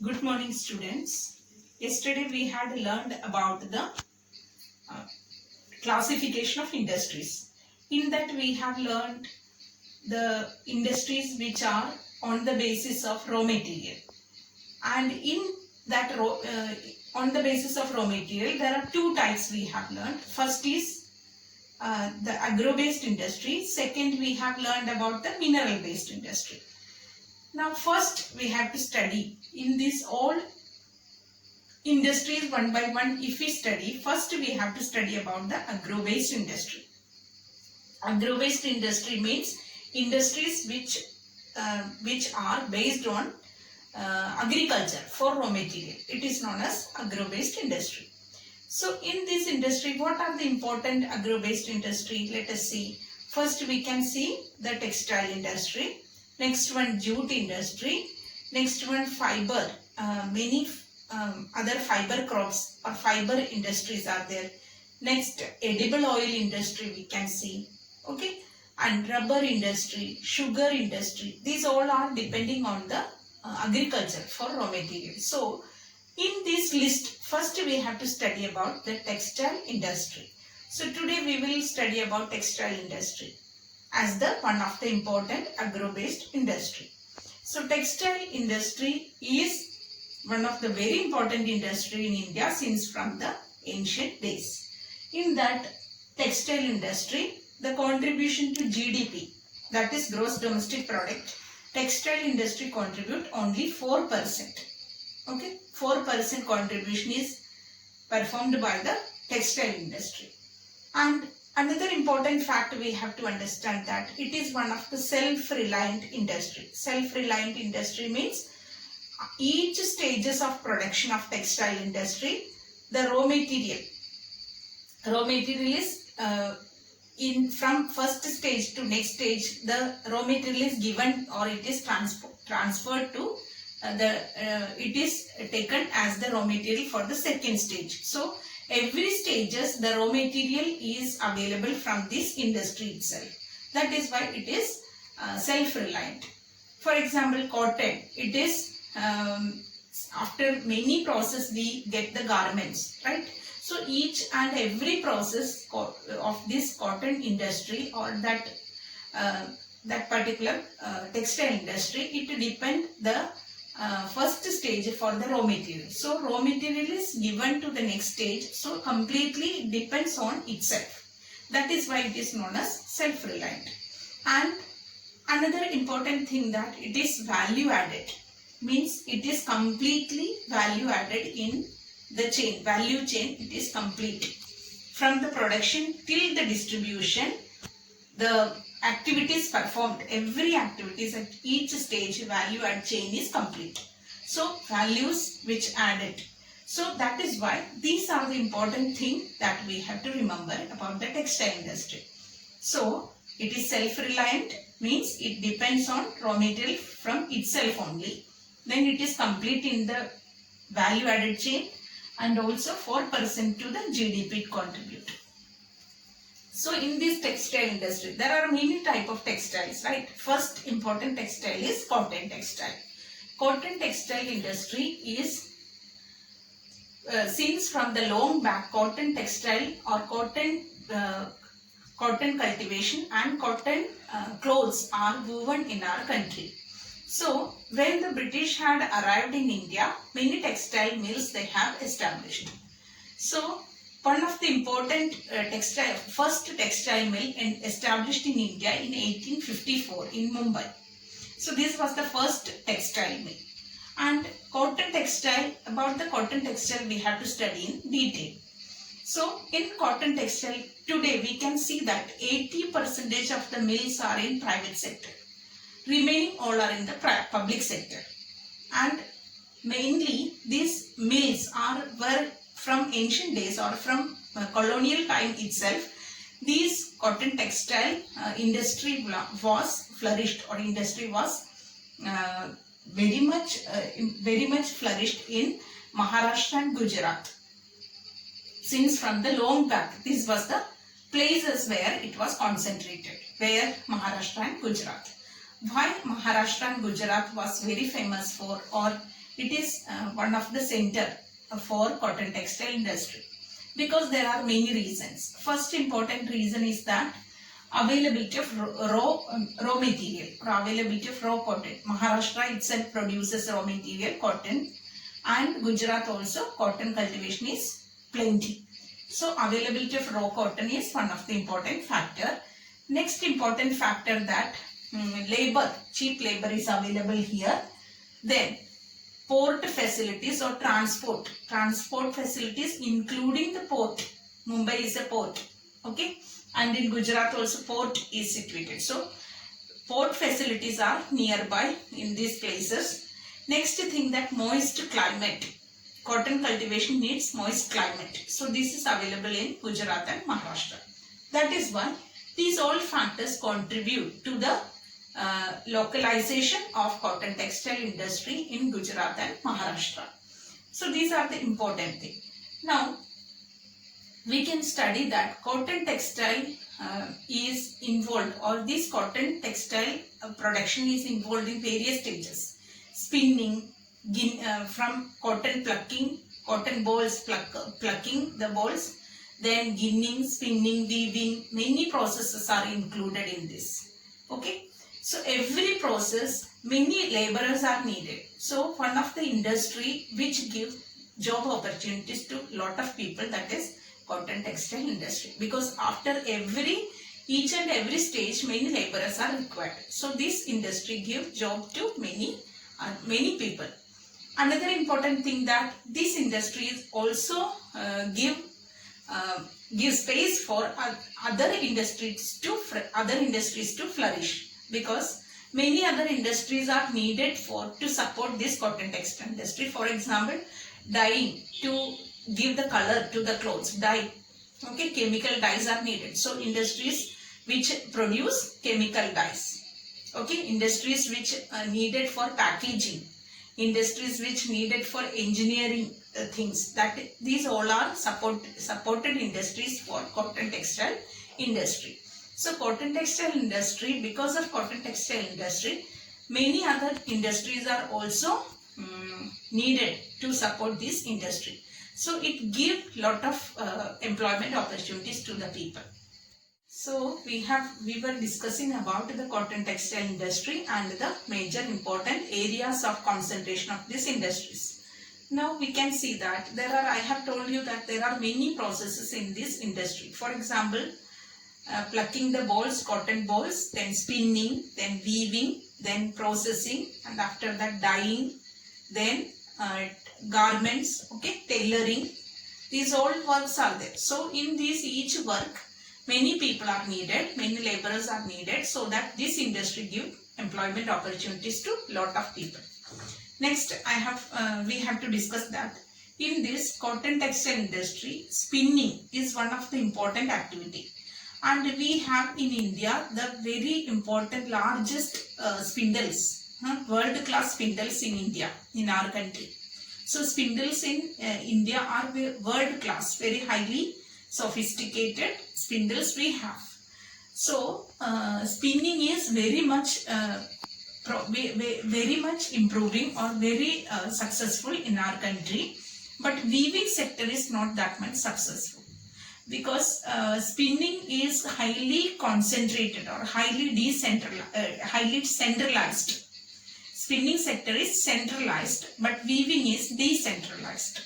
Good morning, students. Yesterday we had learned about the uh, classification of industries. In that we have learned the industries which are on the basis of raw material. And in that on the basis of raw material, there are two types we have learned. First is the agro-based industry. Second, we have learned about the mineral-based industry. Now, first we have to study in this all industries one by one. If we study, first we have to study about the agro-based industry. Agro-based industry means industries which are based on agriculture for raw material. It is known as agro-based industry. So in this industry, what are the important agro-based industry? Let us see. First we can see the textile industry. Next one, jute industry. Next one, fiber. Many other fiber crops or fiber industries are there. Next, edible oil industry we can see. Okay, and rubber industry, sugar industry. These all are depending on the agriculture for raw material. So, in this list, first we have to study about the textile industry. So today we will study about textile industry as the one of the important agro-based industry. So textile industry is one of the very important industry in India since from the ancient days. In that textile industry, the contribution to GDP, that is gross domestic product, textile industry contribute only 4%. Okay, 4% contribution is performed by the textile industry. And another important fact we have to understand that it is one of the self-reliant industry. Self-reliant industry means each stages of production of textile industry, the raw material is in from first stage to next stage, the raw material is given or it is transferred to it is taken as the raw material for the second stage. So every stages the raw material is available from this industry itself. That is why it is self-reliant. For example, cotton, it is after many process we get the garments, right? So each and every process of this cotton industry or that particular textile industry, it depends the first stage for the raw material. So raw material is given to the next stage. So completely depends on itself. That is why it is known as self-reliant. And another important thing that it is value added. Means it is completely value added in the chain, value chain, it is complete. From the production till the distribution, the activities performed, every activities at each stage value add chain is complete. So values which added. So that is why these are the important things that we have to remember about the textile industry. So it is self-reliant, means it depends on raw material from itself only. Then it is complete in the value added chain and also 4% to the GDP contribute. So in this textile industry, there are many type of textiles, right? First important textile is cotton textile. Cotton textile industry is since from the long back, cotton textile or cotton cultivation and cotton clothes are woven in our country. So when the British had arrived in India, many textile mills they have established. So one of the important first textile mill established in India in 1854 in Mumbai. So this was the first textile mill. And cotton textile, about the cotton textile we have to study in detail. So in cotton textile today we can see that 80% of the mills are in private sector. Remaining all are in the public sector. And mainly these mills were from ancient days or from colonial time itself. These cotton textile industry was flourished or industry was very much flourished in Maharashtra and Gujarat. Since from the long back, this was the places where it was concentrated, where Maharashtra and Gujarat. Why Maharashtra and Gujarat was very famous for, or it is one of the center for cotton textile industry, because there are many reasons. First important reason is that availability of raw material or availability of raw cotton. Maharashtra itself produces raw material cotton, and Gujarat also cotton cultivation is plenty. So availability of raw cotton is one of the important factor. Next important factor that labor, cheap labor is available here. Then port facilities or transport facilities including the port. Mumbai is a port, okay, and in Gujarat also port is situated. So port facilities are nearby in these places. Next thing that moist climate. Cotton cultivation needs moist climate. So this is available in Gujarat and Maharashtra. That is why these all factors contribute to the localization of cotton textile industry in Gujarat and Maharashtra. So these are the important things. Now we can study that cotton textile is involved, or this cotton textile production is involved in various stages. Spinning, from cotton plucking, cotton balls plucking the balls, then ginning, spinning, weaving, many processes are included in this. Okay. So every process, many laborers are needed. So one of the industry which give job opportunities to lot of people, that is cotton textile industry, because after each and every stage many laborers are required. So this industry give job to many people. Another important thing that this industry is also give space for other industries to flourish, because many other industries are needed to support this cotton textile industry. For example, dyeing, to give the color to the clothes, dye, okay, chemical dyes are needed. So industries which produce chemical dyes, okay, industries which are needed for packaging, industries which needed for engineering things, that these all are supported industries for cotton textile industry. So cotton textile industry, because of cotton textile industry, many other industries are also needed to support this industry. So it gives lot of employment opportunities to the people. So we were discussing about the cotton textile industry and the major important areas of concentration of these industries. Now we can see that I have told you that there are many processes in this industry. For example, plucking the balls, cotton balls, then spinning, then weaving, then processing, and after that dyeing, then garments, okay, tailoring. These all works are there. So in each work, many people are needed, many laborers are needed, so that this industry give employment opportunities to lot of people. Next, we have to discuss that in this cotton textile industry, spinning is one of the important activity. And we have in India the very important largest spindles, world-class spindles in India, in our country. So spindles in India are world-class, very highly sophisticated spindles we have. So spinning is very much improving or very successful in our country, but weaving sector is not that much successful, because spinning is highly concentrated or highly centralized. Spinning sector is centralized, but weaving is decentralized.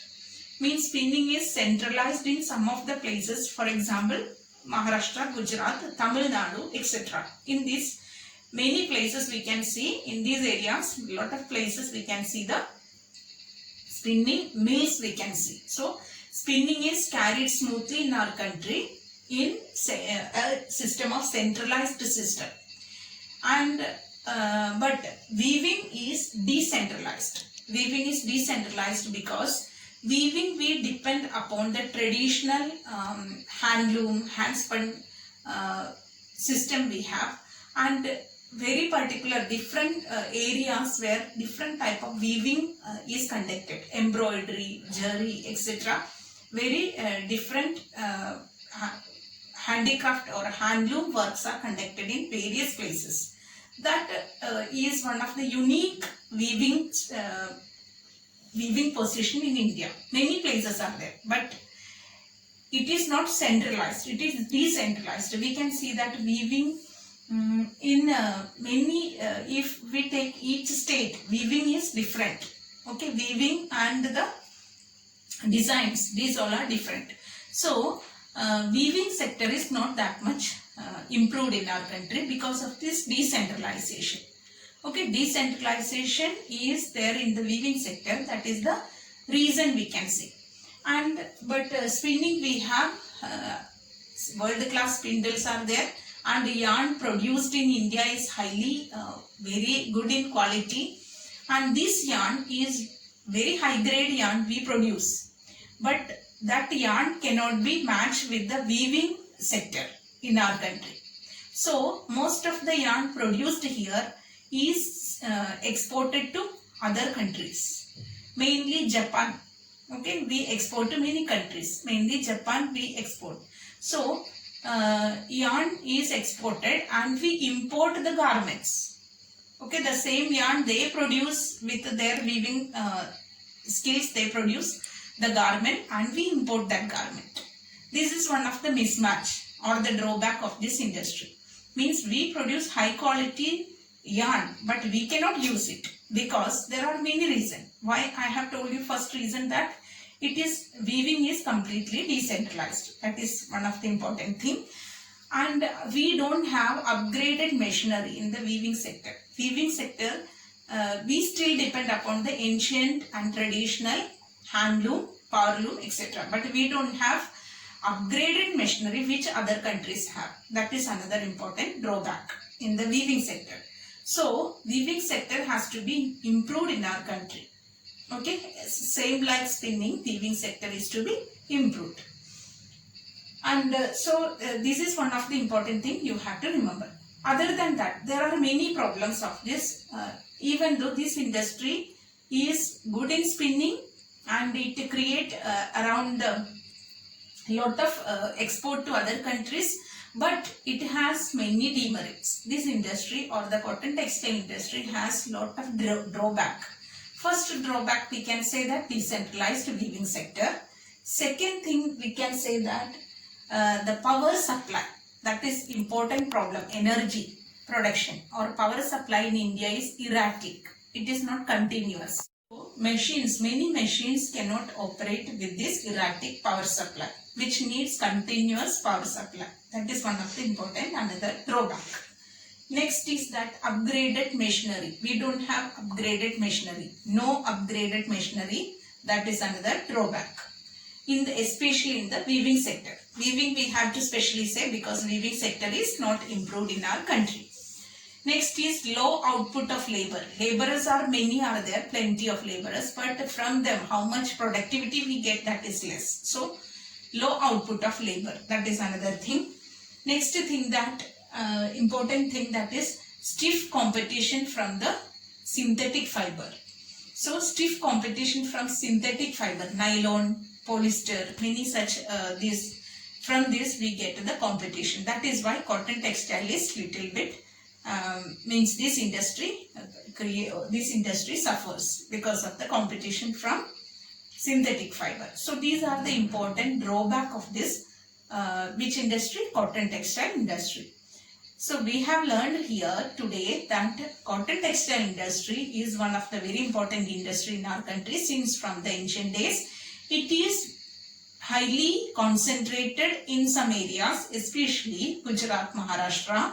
Means spinning is centralized in some of the places, for example Maharashtra, Gujarat, Tamil Nadu, etc. In these many places we can see, in these areas, lot of places we can see the spinning mills we can see. So spinning is carried smoothly in our country in a system of centralized system, and but weaving is decentralized. Weaving is decentralized because weaving we depend upon the traditional handloom, handspun system we have, and very particular different areas where different type of weaving is conducted, embroidery, jerry, etc. Very different handicraft or handloom works are conducted in various places. That is one of the unique weaving weaving position in India. Many places are there, but it is not centralized, it is decentralized. We can see that weaving in many, if we take each state, weaving is different. Okay, weaving and the designs, these all are different. So weaving sector is not that much improved in our country because of this decentralization. Okay, decentralization is there in the weaving sector. That is the reason we can say. But spinning, we have world-class spindles are there, and yarn produced in India is highly very good in quality, and this yarn is very high grade yarn we produce, but that yarn cannot be matched with the weaving sector in our country. So most of the yarn produced here is exported to other countries, mainly Japan. Okay, we export to many countries, mainly Japan we export. So yarn is exported and we import the garments. Okay, the same yarn they produce with their weaving skills, they produce the garment and we import that garment. This is one of the mismatch or the drawback of this industry. Means we produce high quality yarn, but we cannot use it because there are many reasons. Why I have told you first reason that it is weaving is completely decentralized. That is one of the important thing. And we don't have upgraded machinery in the weaving sector. Weaving sector, we still depend upon the ancient and traditional handloom, powerloom, etc. But we don't have upgraded machinery which other countries have. That is another important drawback in the weaving sector. So weaving sector has to be improved in our country. Okay, same like spinning, weaving sector is to be improved. And this is one of the important thing you have to remember. Other than that, there are many problems of this. Even though this industry is good in spinning and it create around a lot of export to other countries, but it has many demerits. This industry or the cotton textile industry has lot of drawback. First drawback, we can say that decentralized weaving sector. Second thing, we can say that the power supply, that is important problem. Energy production or power supply in India is erratic. It is not continuous. So machines, many machines cannot operate with this erratic power supply, which needs continuous power supply. That is one of the important another drawback. Next is that upgraded machinery. We don't have upgraded machinery. No upgraded machinery. That is another drawback. Especially in the weaving sector. Weaving we have to specially say because weaving sector is not improved in our country. Next is low output of labor. Laborers are many are there, plenty of laborers, but from them how much productivity we get, that is less. So low output of labor, that is another thing. Next thing that important thing, that is stiff competition from the synthetic fiber. So stiff competition from synthetic fiber, nylon, polyester, many such from this we get the competition. That is why cotton textile is little bit means this industry suffers because of the competition from synthetic fiber. So these are the important drawback of this which industry? Cotton textile industry. So we have learned here today that cotton textile industry is one of the very important industry in our country since from the ancient days. It is highly concentrated in some areas, especially Gujarat, Maharashtra.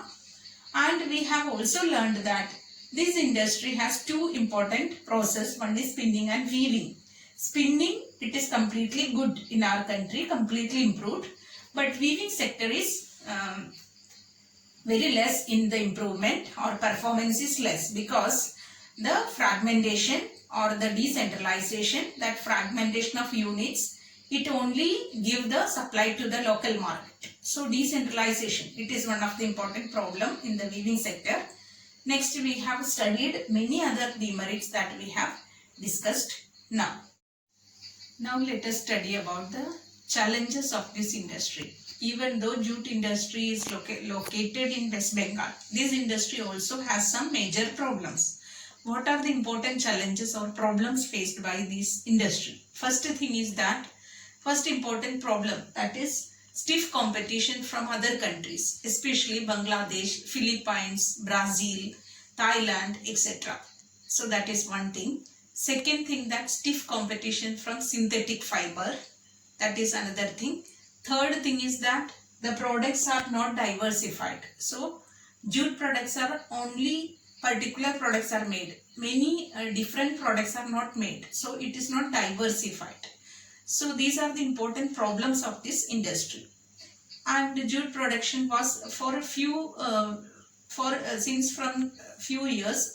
And we have also learned that this industry has two important processes. One is spinning and weaving. Spinning, it is completely good in our country, completely improved. But weaving sector is very less in the improvement or performance is less because the fragmentation or the decentralization, that fragmentation of units, it only give the supply to the local market. So decentralization, it is one of the important problem in the weaving sector. Next we have studied many other demerits that we have discussed now. Now let us study about the challenges of this industry. Even though jute industry is located in West Bengal, this industry also has some major problems. what are the important challenges or problems faced by this industry? First thing is that, first important problem, that is stiff competition from other countries, especially Bangladesh, Philippines, Brazil, Thailand, etc. So that is one thing. Second thing, that stiff competition from synthetic fiber, that is another thing. Third thing is that the products are not diversified. So jute products are only particular products are made. Many different products are not made. So it is not diversified. So these are the important problems of this industry. And jute production was for a few since from few years,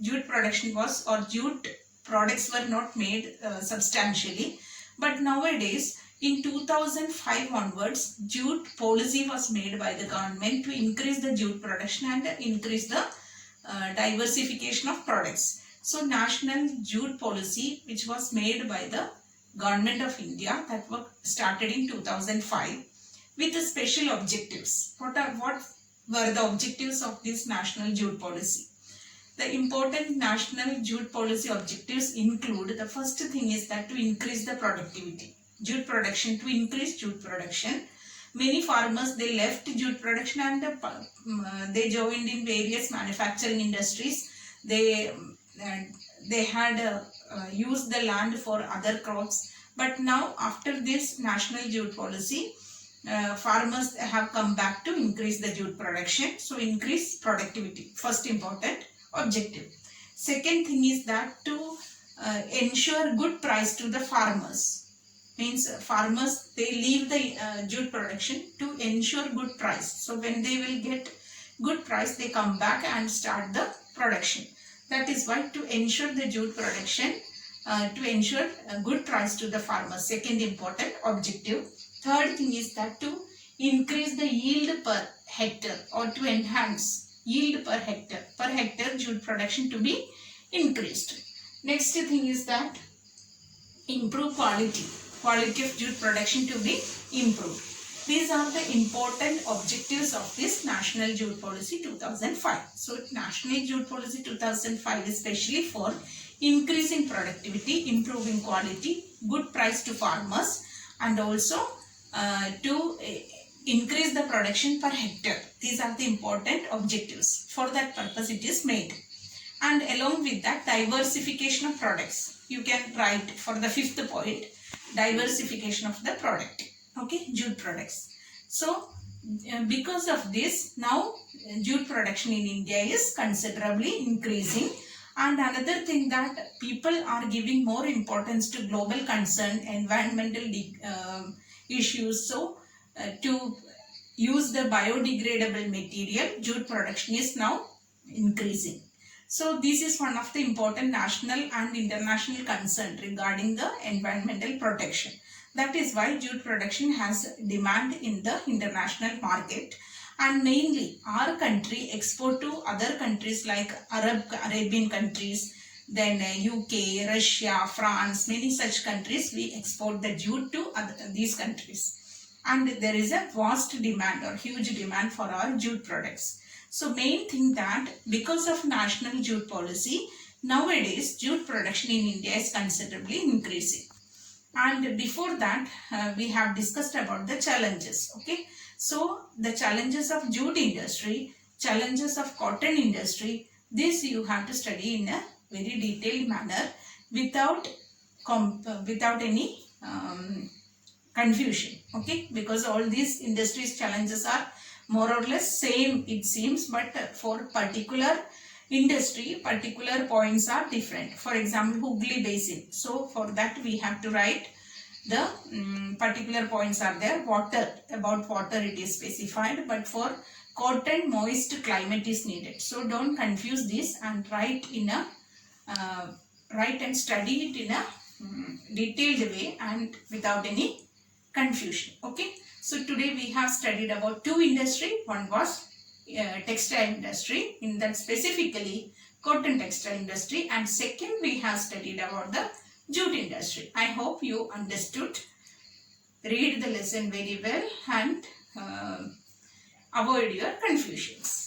jute production was, or jute products were not made substantially. But nowadays, in 2005 onwards, jute policy was made by the government to increase the jute production and increase the diversification of products. So national jute policy, which was made by the government of India, that was started in 2005 with the special objectives. What were the objectives of this national jute policy? The important national jute policy objectives include, the first thing is that to increase the productivity. Jute production, to increase jute production. Many farmers, they left jute production and they joined in various manufacturing industries. They had used the land for other crops. But now after this national jute policy, farmers have come back to increase the jute production. So increase productivity, first important objective. Second thing is that to ensure good price to the farmers. Means farmers, they leave the jute production to ensure good price. So when they will get good price, they come back and start the production. That is why, to ensure the jute production, to ensure a good price to the farmers, second important objective. Third thing is that to increase the yield per hectare, or to enhance yield per hectare jute production to be increased. Next thing is that improve quality of jute production to be improved. These are the important objectives of this National Jute Policy 2005. So National Jute Policy 2005 is especially for increasing productivity, improving quality, good price to farmers, and also to increase the production per hectare. These are the important objectives. For that purpose it is made. And along with that, diversification of products. You can write for the fifth point, diversification of the product. Okay, jute products. So because of this, now jute production in India is considerably increasing. And another thing, that people are giving more importance to global concern, environmental issues. So to use the biodegradable material, jute production is now increasing. So this is one of the important national and international concern regarding the environmental protection. That is why jute production has demand in the international market. And mainly our country export to other countries like Arabian countries, then UK, Russia, France, many such countries, we export the jute to these countries. And there is a vast demand or huge demand for our jute products. So main thing that because of national jute policy, nowadays jute production in India is considerably increasing. And before that, we have discussed about the challenges. Okay. So the challenges of jute industry, challenges of cotton industry, this you have to study in a very detailed manner without any confusion. Okay, because all these industries challenges are more or less same it seems, but for particular industry, particular points are different. For example, Hooghly Basin. So for that we have to write the particular points are there. Water, about water it is specified, but for cotton, moist climate is needed. So don't confuse this and write in a write and study it in a detailed way and without any confusion. Okay, so today we have studied about two industry. One was textile industry, in that specifically cotton textile industry, and second we have studied about the jute industry. I hope you understood. Read the lesson very well and avoid your confusions.